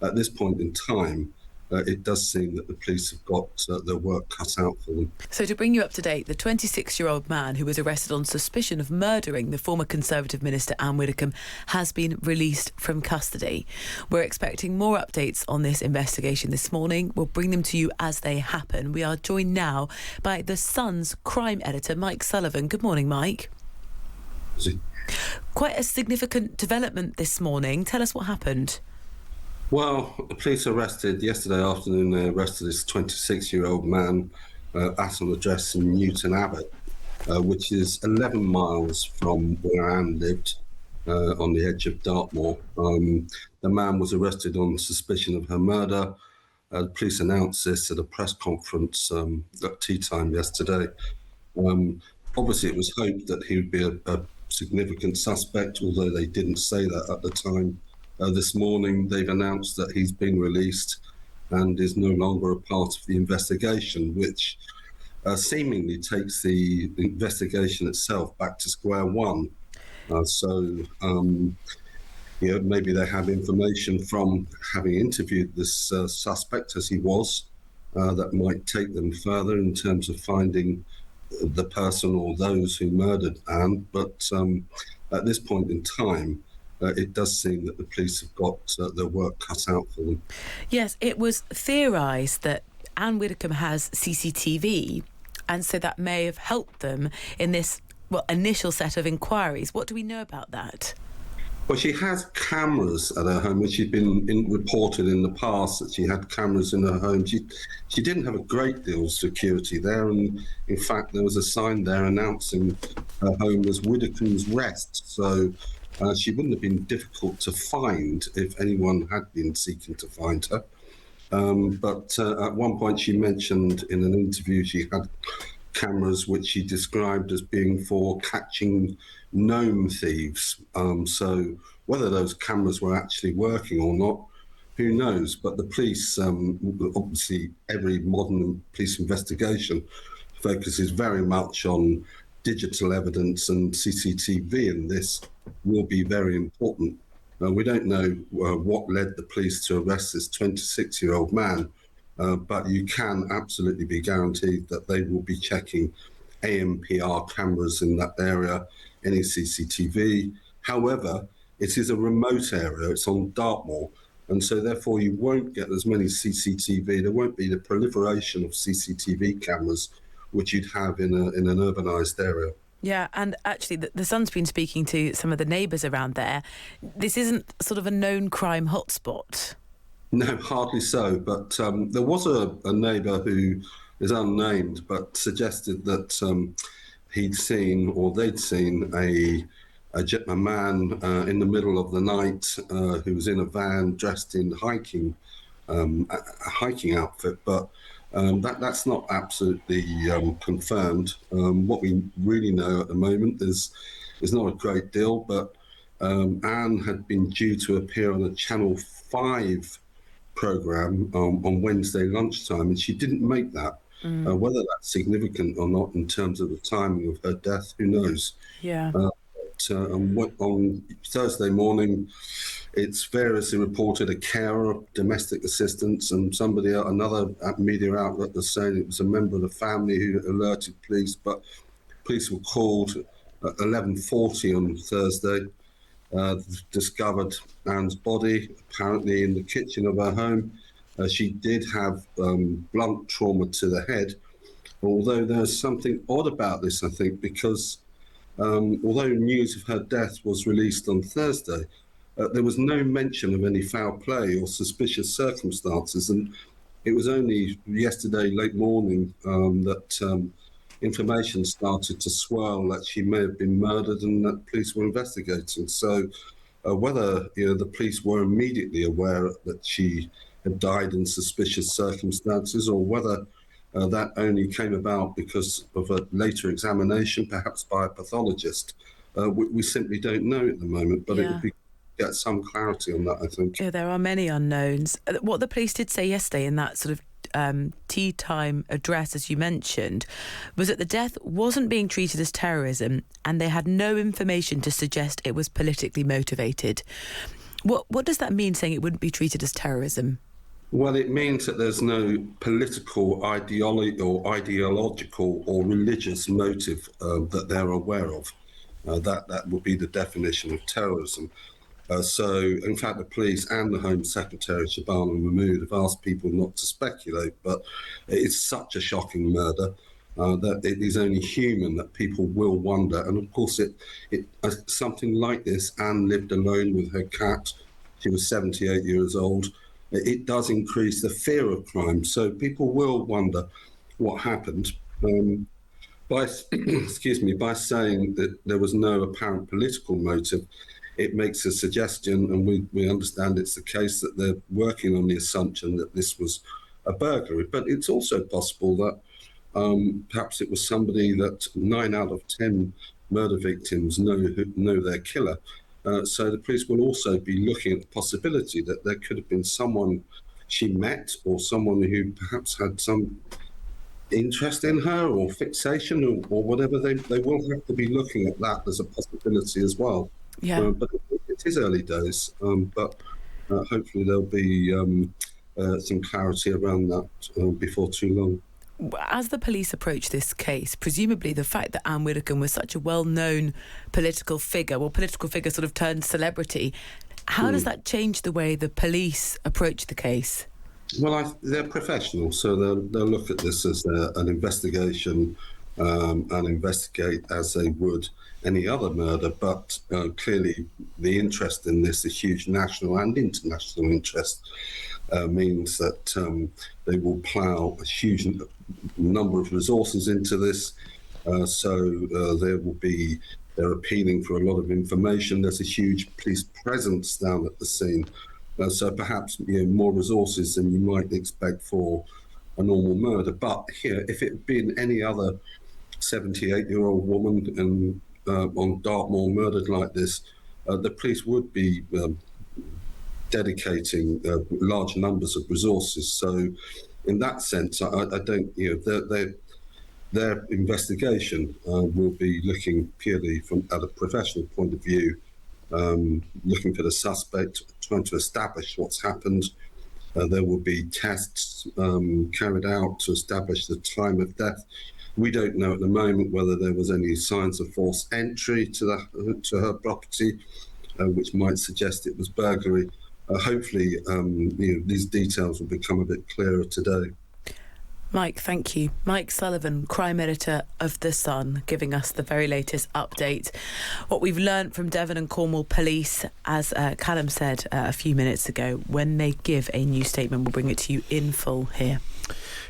at this point in time, it does seem that the police have got their work cut out for them. So to bring you up to date, the 26-year-old man who was arrested on suspicion of murdering the former Conservative Minister Ann Widdecombe has been released from custody. We're expecting more updates on this investigation this morning. We'll bring them to you as they happen. We are joined now by The Sun's crime editor, Mike Sullivan. Good morning, Mike. Quite a significant development this morning. Tell us what happened. Well, the police yesterday afternoon, they arrested this 26-year-old man at an address in Newton Abbot, which is 11 miles from where Anne lived, on the edge of Dartmoor. The man was arrested on suspicion of her murder. The police announced this at a press conference at tea time yesterday. Obviously, it was hoped that he would be a significant suspect, although they didn't say that at the time. This morning, they've announced that he's been released and is no longer a part of the investigation, which seemingly takes the investigation itself back to square one. Maybe they have information from having interviewed this suspect as he was that might take them further in terms of finding the person or those who murdered Anne. But at this point in time, it does seem that the police have got their work cut out for them. Yes, it was theorised that Ann Widdecombe has CCTV, and so that may have helped them in this initial set of inquiries. What do we know about that? Well, she has cameras at her home, which had been reported in the past that she had cameras in her home. She didn't have a great deal of security there, and in fact, there was a sign there announcing her home as Widdecombe's Rest. So she wouldn't have been difficult to find if anyone had been seeking to find her. But at one point she mentioned in an interview she had cameras which she described as being for catching gnome thieves. So whether those cameras were actually working or not, who knows? But the police, obviously every modern police investigation focuses very much on digital evidence, and CCTV in this will be very important. We don't know what led the police to arrest this 26-year-old man, but you can absolutely be guaranteed that they will be checking ANPR cameras in that area, any CCTV. However, it is a remote area, it's on Dartmoor, and so therefore you won't get as many CCTV, there won't be the proliferation of CCTV cameras which you'd have in an urbanised area. Yeah, and actually the Sun's been speaking to some of the neighbours around there. This isn't sort of a known crime hotspot. No, hardly so, but there was a neighbour who is unnamed but suggested that they'd seen a man in the middle of the night who was in a van dressed in a hiking outfit, but that's not absolutely confirmed. What we really know at the moment is not a great deal, but Anne had been due to appear on a Channel 5 programme on Wednesday lunchtime, and she didn't make that. Whether that's significant or not in terms of the timing of her death, who knows? Yeah. On Thursday morning, it's variously reported a carer, domestic assistants, and another media outlet was saying it was a member of the family who alerted police, but police were called at 11:40 on Thursday, discovered Anne's body, apparently in the kitchen of her home. She did have blunt trauma to the head, although there's something odd about this, I think, because although news of her death was released on Thursday, there was no mention of any foul play or suspicious circumstances, and it was only yesterday late morning that information started to swirl that she may have been murdered and that police were investigating. So whether the police were immediately aware that she had died in suspicious circumstances, or whether that only came about because of a later examination, perhaps by a pathologist, we simply don't know at the moment, but it would be get some clarity on that, I think. Yeah, there are many unknowns. What the police did say yesterday in that sort of tea time address, as you mentioned, was that the death wasn't being treated as terrorism and they had no information to suggest it was politically motivated. What does that mean, saying it wouldn't be treated as terrorism? Well, it means that there's no political, ideological or religious motive that they're aware of. That would be the definition of terrorism. So, in fact, the police and the Home Secretary, Shabana Mahmood, have asked people not to speculate, but it's such a shocking murder that it is only human that people will wonder. And of course, something like this, Anne lived alone with her cat. She was 78 years old. It does increase the fear of crime. So people will wonder what happened. By by saying that there was no apparent political motive, it makes a suggestion, and we understand it's the case, that they're working on the assumption that this was a burglary. But it's also possible that perhaps it was somebody that 9 out of 10 murder victims know their killer. So the police will also be looking at the possibility that there could have been someone she met, or someone who perhaps had some interest in her or fixation or whatever. They will have to be looking at that as a possibility as well. Yeah. But it is early days, but hopefully there'll be some clarity around that before too long. As the police approach this case, presumably the fact that Ann Widdecombe was such a well-known political figure sort of turned celebrity, how does that change the way the police approach the case? Well, they're professionals, so they'll look at this as an investigation and investigate as they would any other murder. But clearly the interest in this, the huge national and international interest, means that they will plough a huge number of resources into this. They're appealing for a lot of information. There's a huge police presence down at the scene. So perhaps more resources than you might expect for a normal murder. But here, if it had been any other 78-year-old woman on Dartmoor murdered like this, the police would be dedicating large numbers of resources. So in that sense, I don't, their investigation will be looking purely at a professional point of view, looking for the suspect, trying to establish what's happened. There will be tests carried out to establish the time of death. We don't know at the moment whether there was any signs of forced entry to her property, which might suggest it was burglary. Hopefully, these details will become a bit clearer today. Mike, thank you. Mike Sullivan, crime editor of The Sun, giving us the very latest update. What we've learned from Devon and Cornwall Police, as Calum said a few minutes ago, when they give a new statement, we'll bring it to you in full here.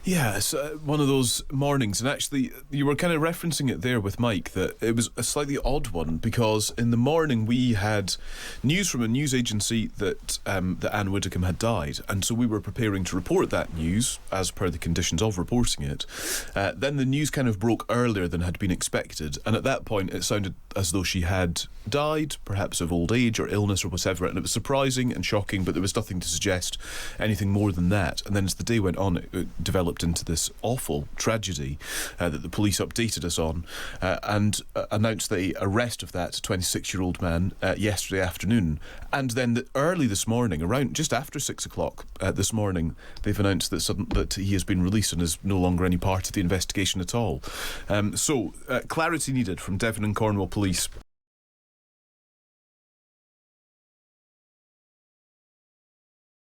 Yeah, it's one of those mornings, and actually you were kind of referencing it there with Mike, that it was a slightly odd one, because in the morning we had news from a news agency that Ann Widdecombe had died, and so we were preparing to report that news as per the conditions of reporting it. Then the news kind of broke earlier than had been expected, and at that point it sounded as though she had died, perhaps of old age or illness or whatever, and it was surprising and shocking, but there was nothing to suggest anything more than that. And then as the day went on, it developed into this awful tragedy that the police updated us on and announced the arrest of that 26-year-old man yesterday afternoon. And then early this morning, around just after 6 o'clock this morning, they've announced that he has been released and is no longer any part of the investigation at all. So clarity needed from Devon and Cornwall Police.